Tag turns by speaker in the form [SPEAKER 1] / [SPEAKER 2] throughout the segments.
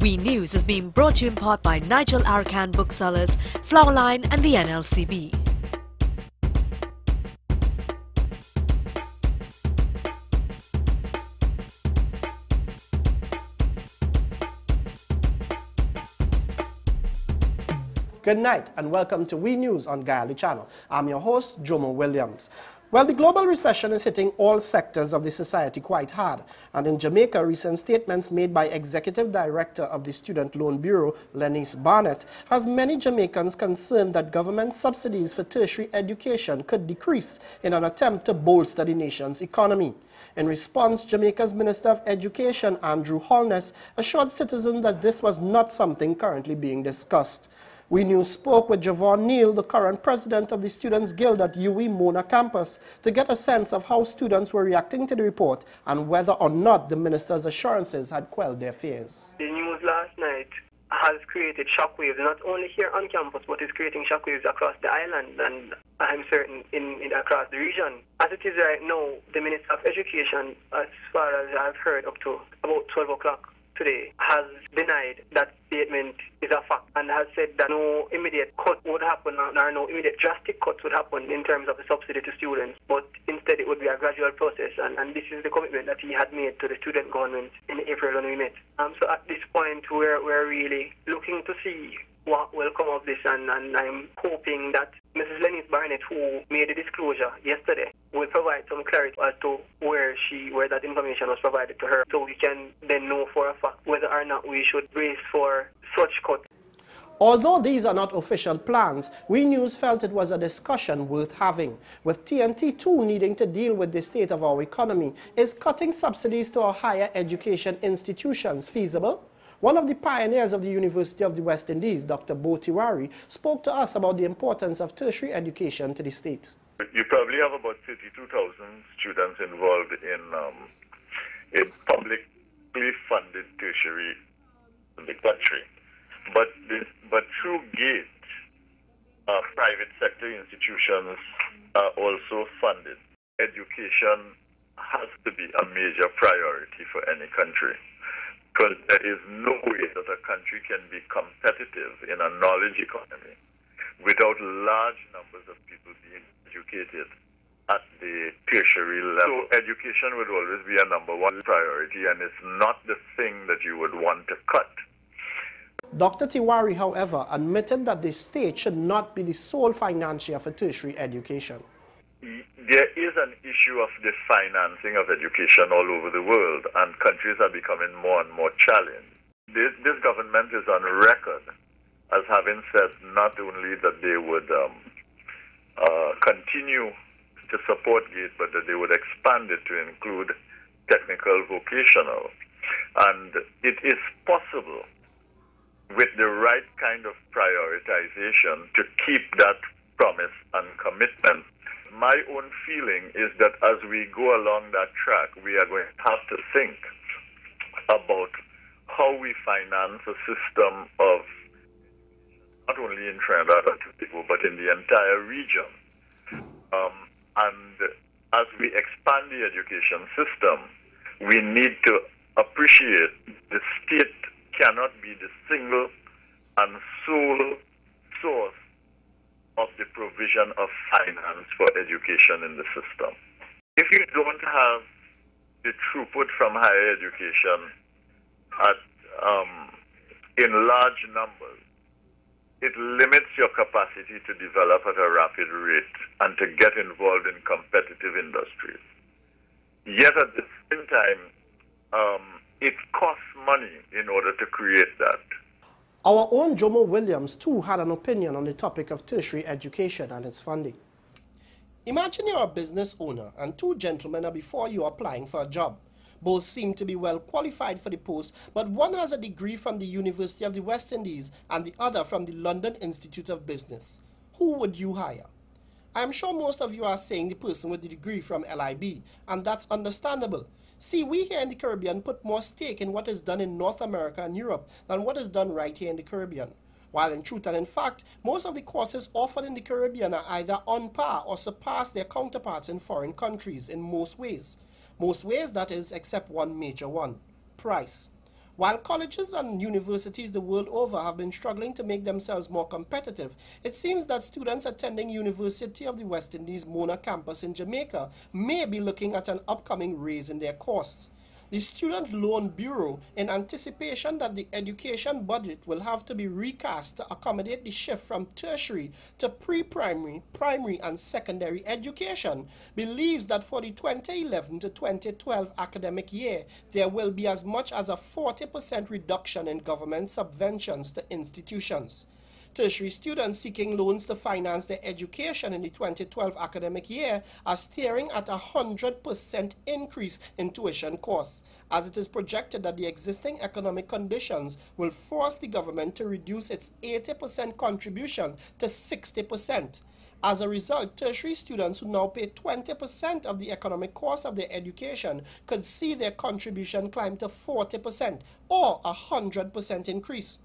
[SPEAKER 1] We News is being brought to you in part by Nigel Arakan Booksellers, Flowerline and the NLCB.
[SPEAKER 2] Good night and welcome to We News on Gayali Channel. I'm your host, Jomo Williams. Well, the global recession is hitting all sectors of the society quite hard. And in Jamaica, recent statements made by Executive Director of the Student Loan Bureau, Lenise Barnett, has many Jamaicans concerned that government subsidies for tertiary education could decrease in an attempt to bolster the nation's economy. In response, Jamaica's Minister of Education, Andrew Holness, assured citizens that this was not something currently being discussed. We News spoke with Javon Neal, the current president of the Students' Guild at UWI Mona campus, to get a sense of how students were reacting to the report and whether or not the minister's assurances had quelled their fears.
[SPEAKER 3] The news last night has created shockwaves, not only here on campus, but it's creating shockwaves across the island and I'm certain across the region. As it is right now, the Minister of Education, as far as I've heard up to about 12 o'clock today, has denied that statement is a fact and has said that no immediate cut would happen or no immediate drastic cuts would happen in terms of the subsidy to students, but instead it would be a gradual process, and this is the commitment that he had made to the student government in April when we met. So at this point we're really looking to see what will come of this, and I'm hoping that Mrs. Lenise Barnett, who made the disclosure yesterday, will provide some clarity as to where that information was provided to her, so we can then know for a fact whether or not we should brace for such cuts.
[SPEAKER 2] Although these are not official plans, We News felt it was a discussion worth having. With TNT too needing to deal with the state of our economy, is cutting subsidies to our higher education institutions feasible? One of the pioneers of the University of the West Indies, Dr. Bo Tiwari, spoke to us about the importance of tertiary education to the state.
[SPEAKER 4] You probably have about 32,000 students involved in publicly funded tertiary in the country. But through GATE, private sector institutions are also funded. Education has to be a major priority for any country, because there is no way that a country can be competitive in a knowledge economy without large numbers of people being educated at the tertiary level. So education would always be a number one priority, and it's not the thing that you would want to cut.
[SPEAKER 2] Dr. Tiwari, however, admitted that the state should not be the sole financier for tertiary education.
[SPEAKER 4] There is an issue of the financing of education all over the world, and countries are becoming more and more challenged. This government is on record as having said not only that they would continue to support GATE, but that they would expand it to include technical vocational. And it is possible, with the right kind of prioritization, to keep that promise and commitment. My own feeling is that as we go along that track, we are going to have to think about how we finance a system of, not only in Trinidad and Tobago, but in the entire region. And as we expand the education system, we need to appreciate the state cannot be the single and sole source of the provision of finance for education in the system. If you don't have the throughput from higher education in large numbers, it limits your capacity to develop at a rapid rate and to get involved in competitive industries. Yet at the same time, it costs money in order to create that.
[SPEAKER 2] Our own Jomo Williams too had an opinion on the topic of tertiary education and its funding. Imagine you're a business owner and two gentlemen are before you applying for a job. Both seem to be well qualified for the post, but one has a degree from the University of the West Indies and the other from the London Institute of Business. Who would you hire? I'm sure most of you are saying the person with the degree from LIB, and that's understandable. See, we here in the Caribbean put more stake in what is done in North America and Europe than what is done right here in the Caribbean. While in truth and in fact, most of the courses offered in the Caribbean are either on par or surpass their counterparts in foreign countries in most ways. Most ways, that is, except one major one: price. While colleges and universities the world over have been struggling to make themselves more competitive, it seems that students attending University of the West Indies Mona campus in Jamaica may be looking at an upcoming raise in their costs. The Student Loan Bureau, in anticipation that the education budget will have to be recast to accommodate the shift from tertiary to pre-primary, primary and secondary education, believes that for the 2011 to 2012 academic year, there will be as much as a 40% reduction in government subventions to institutions. Tertiary students seeking loans to finance their education in the 2012 academic year are staring at a 100% increase in tuition costs, as it is projected that the existing economic conditions will force the government to reduce its 80% contribution to 60%. As a result, tertiary students who now pay 20% of the economic cost of their education could see their contribution climb to 40% or a 100% increase.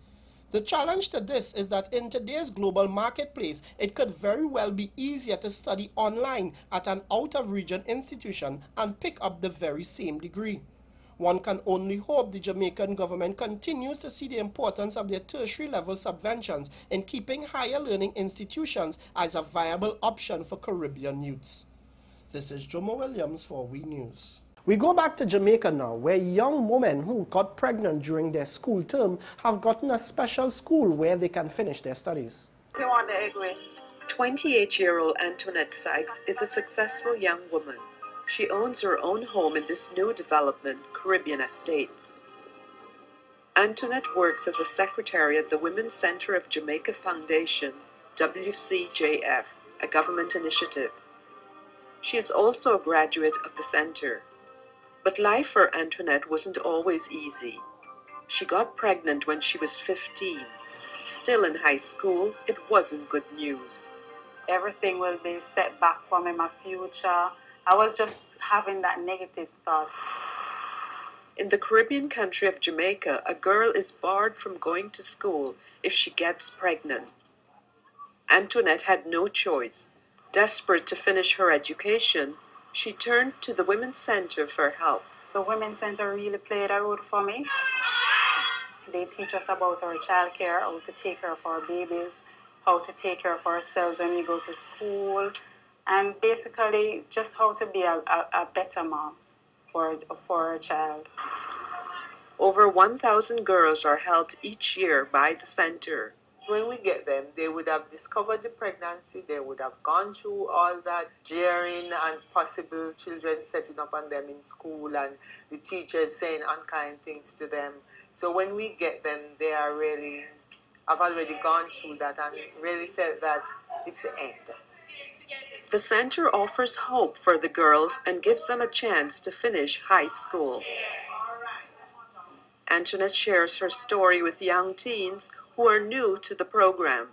[SPEAKER 2] The challenge to this is that in today's global marketplace, it could very well be easier to study online at an out-of-region institution and pick up the very same degree. One can only hope the Jamaican government continues to see the importance of their tertiary level subventions in keeping higher learning institutions as a viable option for Caribbean youths. This is Jomo Williams for WE News. We go back to Jamaica now, where young women who got pregnant during their school term have gotten a special school where they can finish their studies.
[SPEAKER 5] 28-year-old Antoinette Sykes is a successful young woman. She owns her own home in this new development, Caribbean Estates. Antoinette works as a secretary at the Women's Center of Jamaica Foundation, WCJF, a government initiative. She is also a graduate of the center. But life for Antoinette wasn't always easy. She got pregnant when she was 15. Still in high school, it wasn't good news.
[SPEAKER 6] Everything will be set back for me in my future. I was just having that negative thought.
[SPEAKER 5] In the Caribbean country of Jamaica, a girl is barred from going to school if she gets pregnant. Antoinette had no choice. Desperate to finish her education, she turned to the Women's Center for help.
[SPEAKER 6] The Women's Center really played a role for me. They teach us about our child care, how to take care of our babies, how to take care of ourselves when we go to school, and basically just how to be a better mom for our child.
[SPEAKER 5] Over 1,000 girls are helped each year by the center.
[SPEAKER 7] When we get them, they would have discovered the pregnancy, they would have gone through all that jeering and possible children setting up on them in school and the teachers saying unkind things to them. So when we get them, they are really, I've already gone through that and really felt that it's the end.
[SPEAKER 5] The center offers hope for the girls and gives them a chance to finish high school. Antoinette shares her story with young teens who are new to the program.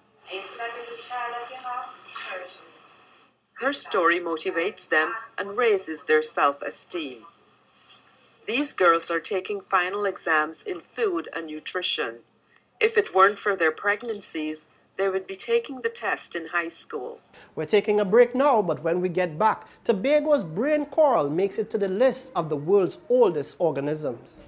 [SPEAKER 5] Her story motivates them and raises their self-esteem. These girls are taking final exams in food and nutrition. If it weren't for their pregnancies, they would be taking the test in high school.
[SPEAKER 2] We're taking a break now, but when we get back, Tobago's brain coral makes it to the list of the world's oldest organisms.